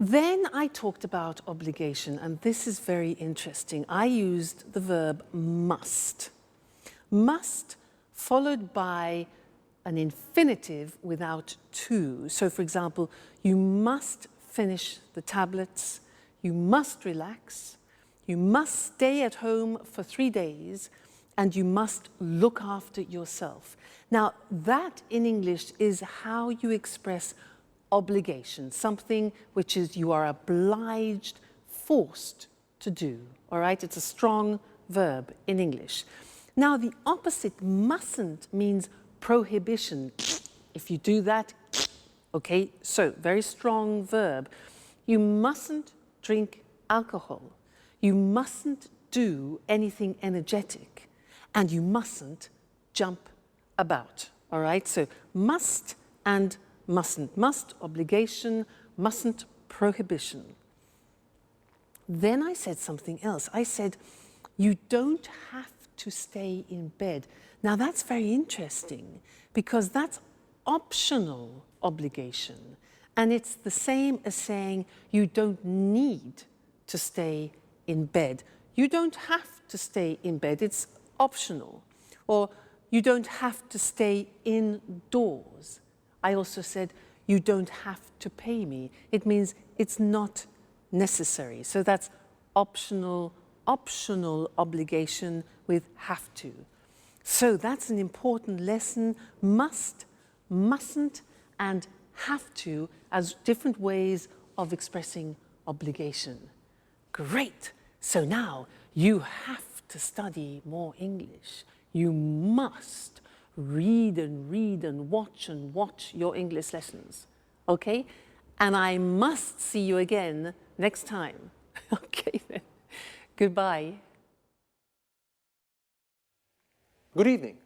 Then I talked about obligation, and this is very interesting. I used the verb must. Must followed by an infinitive without to. So for example, you must finish the tablets, you must relax, you must stay at home for 3 days, and you must look after yourself. Now that in English is how you express obligation, something which is you are obliged, forced to do, all right? It's a strong verb in English. Now the opposite, mustn't, means prohibition. If you do that, okay, so very strong verb. You mustn't drink alcohol. You mustn't do anything energetic, and you mustn't jump about, all right? So must and mustn't. Must, obligation, mustn't, prohibition. Then I said something else. I said, you don't have to stay in bed. Now that's very interesting because that's optional obligation. And it's the same as saying you don't need to stay in bed. You don't have to stay in bed, it's optional. Or you don't have to stay indoors. I also said, you don't have to pay me. It means it's not necessary. So that's optional obligation with have to. So that's an important lesson. Must, mustn't, and have to as different ways of expressing obligation. Great. So now you have to study more English. You must read and watch your English lessons, okay? And I must see you again next time. Okay then, goodbye. Good evening.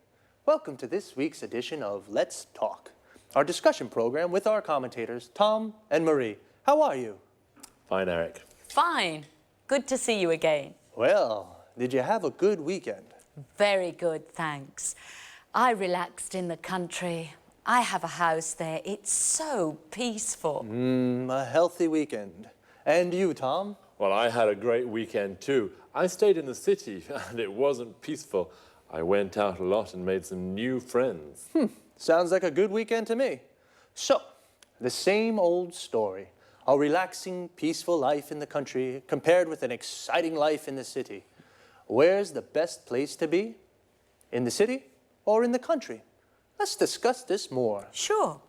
Welcome to this week's edition of Let's Talk, our discussion program with our commentators, Tom and Marie. How are you? Fine, Eric. Fine. Good to see you again. Well, did you have a good weekend? Very good, thanks. I relaxed in the country. I have a house there. It's so peaceful. A healthy weekend. And you, Tom? Well, I had a great weekend too. I stayed in the city and it wasn't peaceful. I went out a lot and made some new friends. Sounds like a good weekend to me. So, the same old story. A relaxing, peaceful life in the country compared with an exciting life in the city. Where's the best place to be? In the city or in the country? Let's discuss this more. Sure.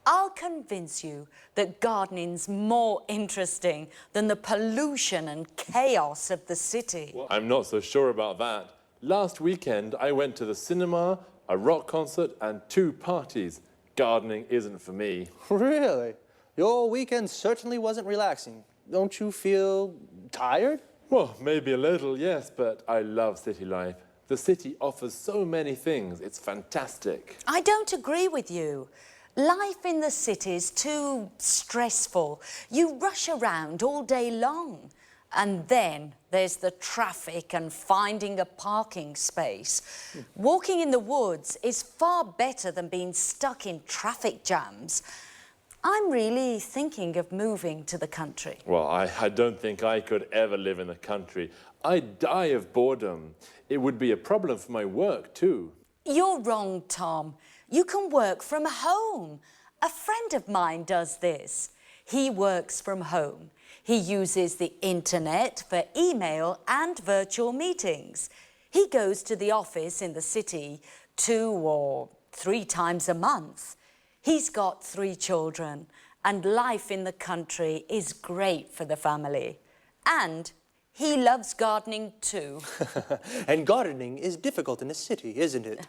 I'll convince you that gardening's more interesting than the pollution and chaos of the city. Well, I'm not so sure about that. Last weekend, I went to the cinema, a rock concert, and 2 parties. Gardening isn't for me. Really? Your weekend certainly wasn't relaxing. Don't you feel tired? Well, maybe a little, yes, but I love city life. The city offers so many things. It's fantastic. I don't agree with you. Life in the city is too stressful. You rush around all day long. And then there's the traffic and finding a parking space. Walking in the woods is far better than being stuck in traffic jams. I'm really thinking of moving to the country. Well, I don't think I could ever live in the country. I'd die of boredom. It would be a problem for my work, too. You're wrong, Tom. You can work from home. A friend of mine does this. He works from home. He uses the internet for email and virtual meetings. He goes to the office in the city 2 or 3 times a month. He's got 3 children, and life in the country is great for the family. And he loves gardening too. And gardening is difficult in the city, isn't it?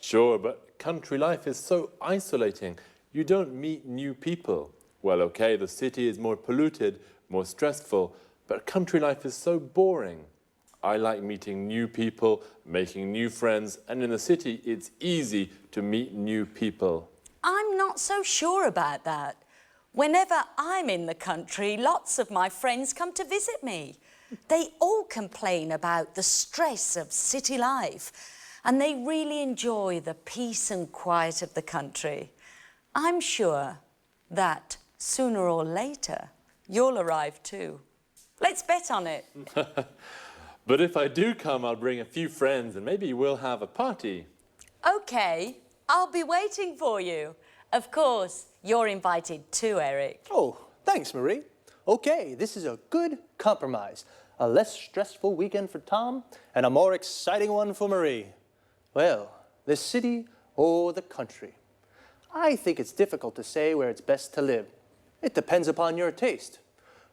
Sure, but country life is so isolating. You don't meet new people. Well, okay, the city is more polluted, more stressful, but country life is so boring. I like meeting new people, making new friends, and in the city, it's easy to meet new people. I'm not so sure about that. Whenever I'm in the country, lots of my friends come to visit me. They all complain about the stress of city life, and they really enjoy the peace and quiet of the country. I'm sure that sooner or later, You'll arrive too. Let's bet on it. But if I do come, I'll bring a few friends and maybe we'll have a party. Okay, I'll be waiting for you. Of course, you're invited too, Eric. Oh, thanks, Marie. Okay, this is a good compromise. A less stressful weekend for Tom and a more exciting one for Marie. Well, the city or the country? I think it's difficult to say where it's best to live. It depends upon your taste.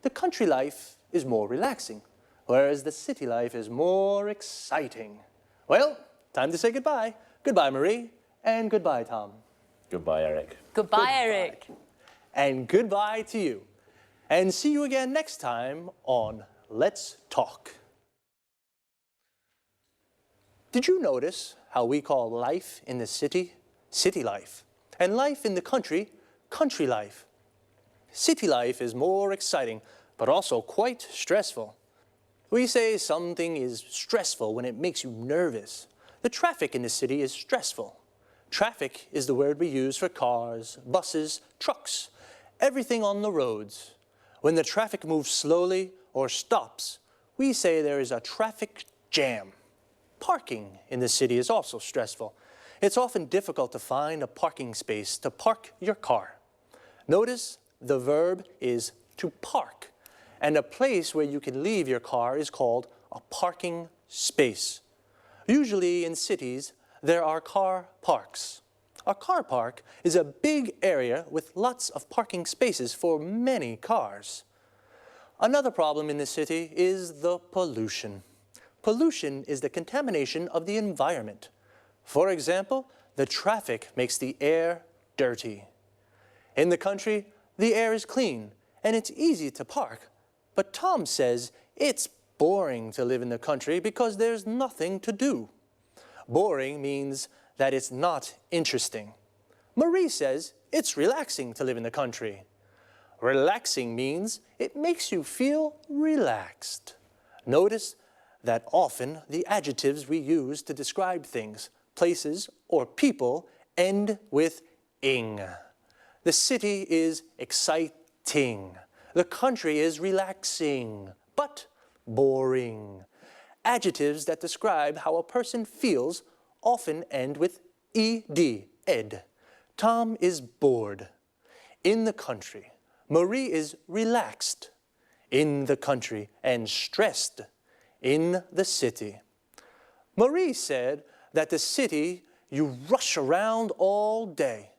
The country life is more relaxing, whereas the city life is more exciting. Well, time to say goodbye. Goodbye, Marie, and goodbye, Tom. Goodbye, Eric. Goodbye, Eric. And goodbye to you. And see you again next time on Let's Talk. Did you notice how we call life in the city, city life, and life in the country, country life? City life is more exciting, but also quite stressful. We say something is stressful when it makes you nervous. The traffic in the city is stressful. Traffic is the word we use for cars, buses, trucks, everything on the roads. When the traffic moves slowly or stops, we say there is a traffic jam. Parking in the city is also stressful. It's often difficult to find a parking space to park your car. Notice the verb is to park, and a place where you can leave your car is called a parking space. Usually in cities, there are car parks. A car park is a big area with lots of parking spaces for many cars. Another problem in the city is the pollution. Pollution is the contamination of the environment. For example, the traffic makes the air dirty. In the country, the air is clean and it's easy to park. But Tom says it's boring to live in the country because there's nothing to do. Boring means that it's not interesting. Marie says it's relaxing to live in the country. Relaxing means it makes you feel relaxed. Notice that often the adjectives we use to describe things, places, or people end with ing. The city is exciting. The country is relaxing, but boring. Adjectives that describe how a person feels often end with ed, ed. Tom is bored. In the country, Marie is relaxed. In the country, and stressed. In the city. Marie said that the city, you rush around all day.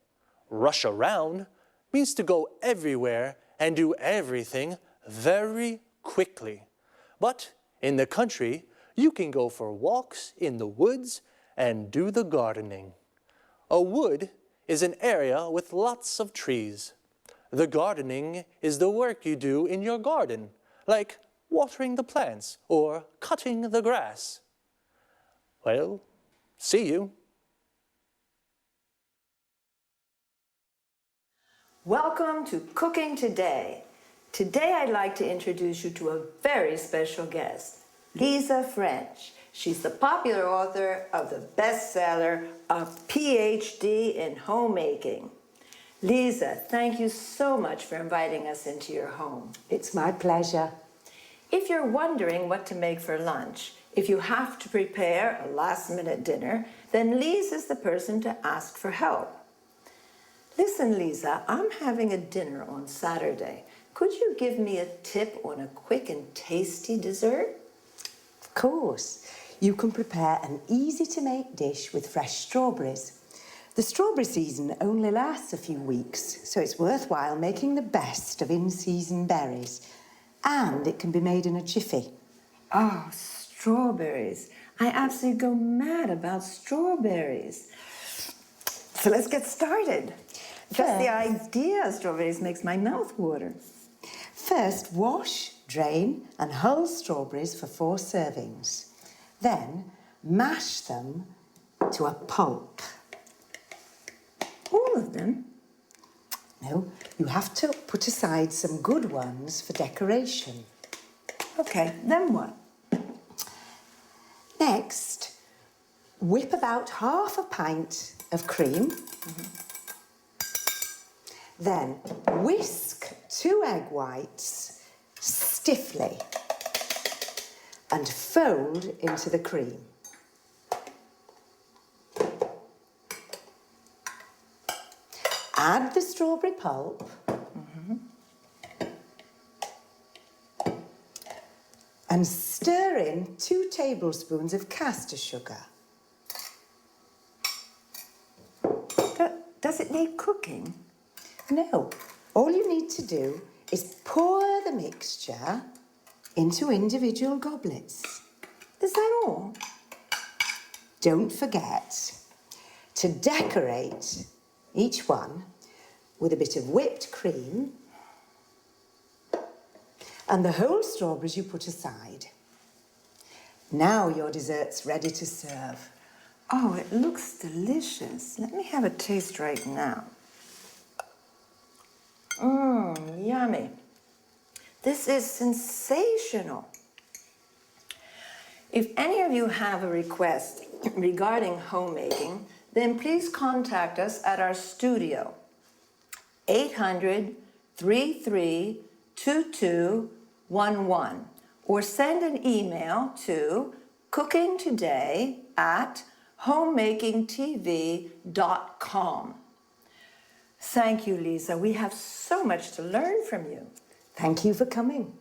Rush around means to go everywhere and do everything very quickly. But in the country, you can go for walks in the woods and do the gardening. A wood is an area with lots of trees. The gardening is the work you do in your garden, like watering the plants or cutting the grass. Well, see you. Welcome to Cooking Today. Today I'd like to introduce you to a very special guest, Lisa French. She's the popular author of the bestseller, A PhD in Homemaking. Lisa, thank you so much for inviting us into your home. It's my pleasure. If you're wondering what to make for lunch, if you have to prepare a last-minute dinner, then Lisa's the person to ask for help. Listen, Lisa, I'm having a dinner on Saturday. Could you give me a tip on a quick and tasty dessert? Of course. You can prepare an easy-to-make dish with fresh strawberries. The strawberry season only lasts a few weeks, so it's worthwhile making the best of in-season berries. And it can be made in a jiffy. Oh, strawberries. I absolutely go mad about strawberries. So let's get started. Just the idea of strawberries makes my mouth water. First, wash, drain, and hull strawberries for 4 servings. Then, mash them to a pulp. All of them? No, you have to put aside some good ones for decoration. Okay, then what? Next, whip about half a pint of cream. Then whisk 2 egg whites stiffly and fold into the cream. Add the strawberry pulp and stir in 2 tablespoons of caster sugar. Does it need cooking? No, all you need to do is pour the mixture into individual goblets. Is that all? Don't forget to decorate each one with a bit of whipped cream and the whole strawberries you put aside. Now your dessert's ready to serve. Oh, it looks delicious. Let me have a taste right now. Yummy. This is sensational. If any of you have a request regarding homemaking, then please contact us at our studio, 800-332211, or send an email to cookingtoday@homemakingtv.com. Thank you, Lisa. We have so much to learn from you. Thank you for coming.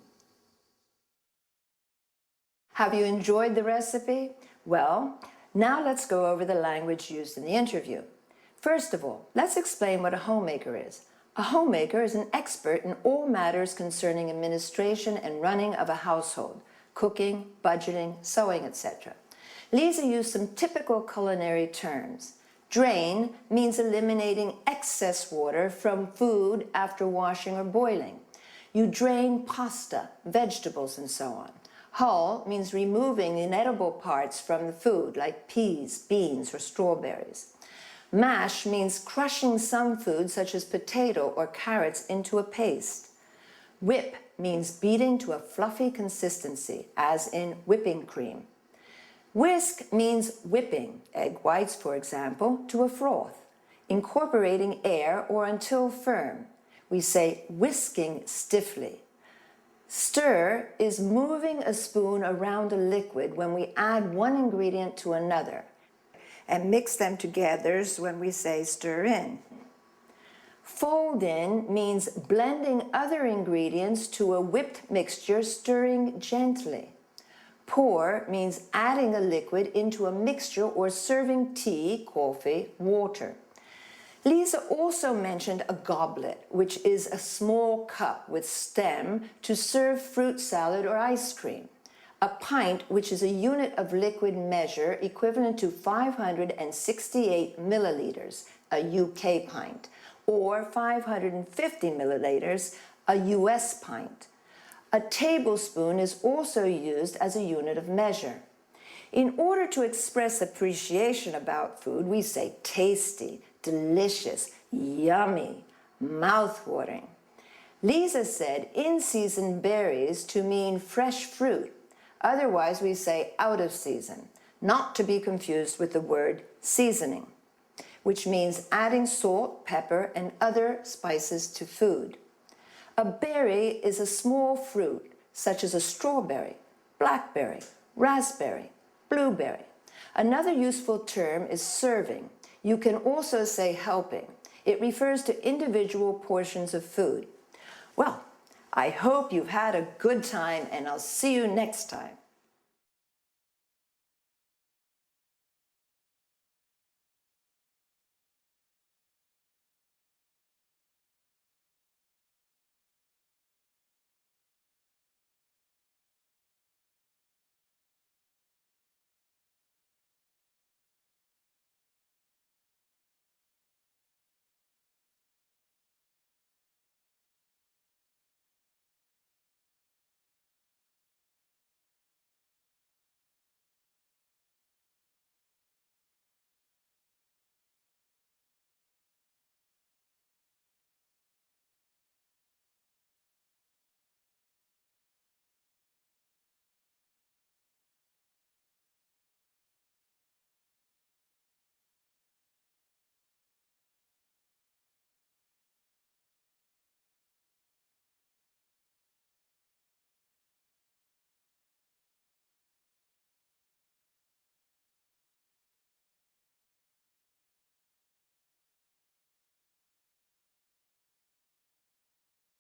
Have you enjoyed the recipe? Well, now let's go over the language used in the interview. First of all, let's explain what a homemaker is. A homemaker is an expert in all matters concerning administration and running of a household, cooking, budgeting, sewing, etc. Lisa used some typical culinary terms. Drain means eliminating excess water from food after washing or boiling. You drain pasta, vegetables, and so on. Hull means removing inedible parts from the food, like peas, beans, or strawberries. Mash means crushing some food, such as potato or carrots, into a paste. Whip means beating to a fluffy consistency, as in whipping cream. Whisk means whipping, egg whites, for example, to a froth, incorporating air or until firm. We say whisking stiffly. Stir is moving a spoon around a liquid when we add one ingredient to another. And mix them together when we say stir in. Fold in means blending other ingredients to a whipped mixture, stirring gently. Pour means adding a liquid into a mixture or serving tea, coffee, water. Lisa also mentioned a goblet, which is a small cup with stem to serve fruit salad or ice cream. A pint, which is a unit of liquid measure equivalent to 568 milliliters, a UK pint, or 550 milliliters, a US pint. A tablespoon is also used as a unit of measure. In order to express appreciation about food, we say tasty, delicious, yummy, mouth-watering. Lisa said in-season berries to mean fresh fruit. Otherwise, we say out of season, not to be confused with the word seasoning, which means adding salt, pepper, and other spices to food. A berry is a small fruit, such as a strawberry, blackberry, raspberry, blueberry. Another useful term is serving. You can also say helping. It refers to individual portions of food. Well, I hope you've had a good time, and I'll see you next time.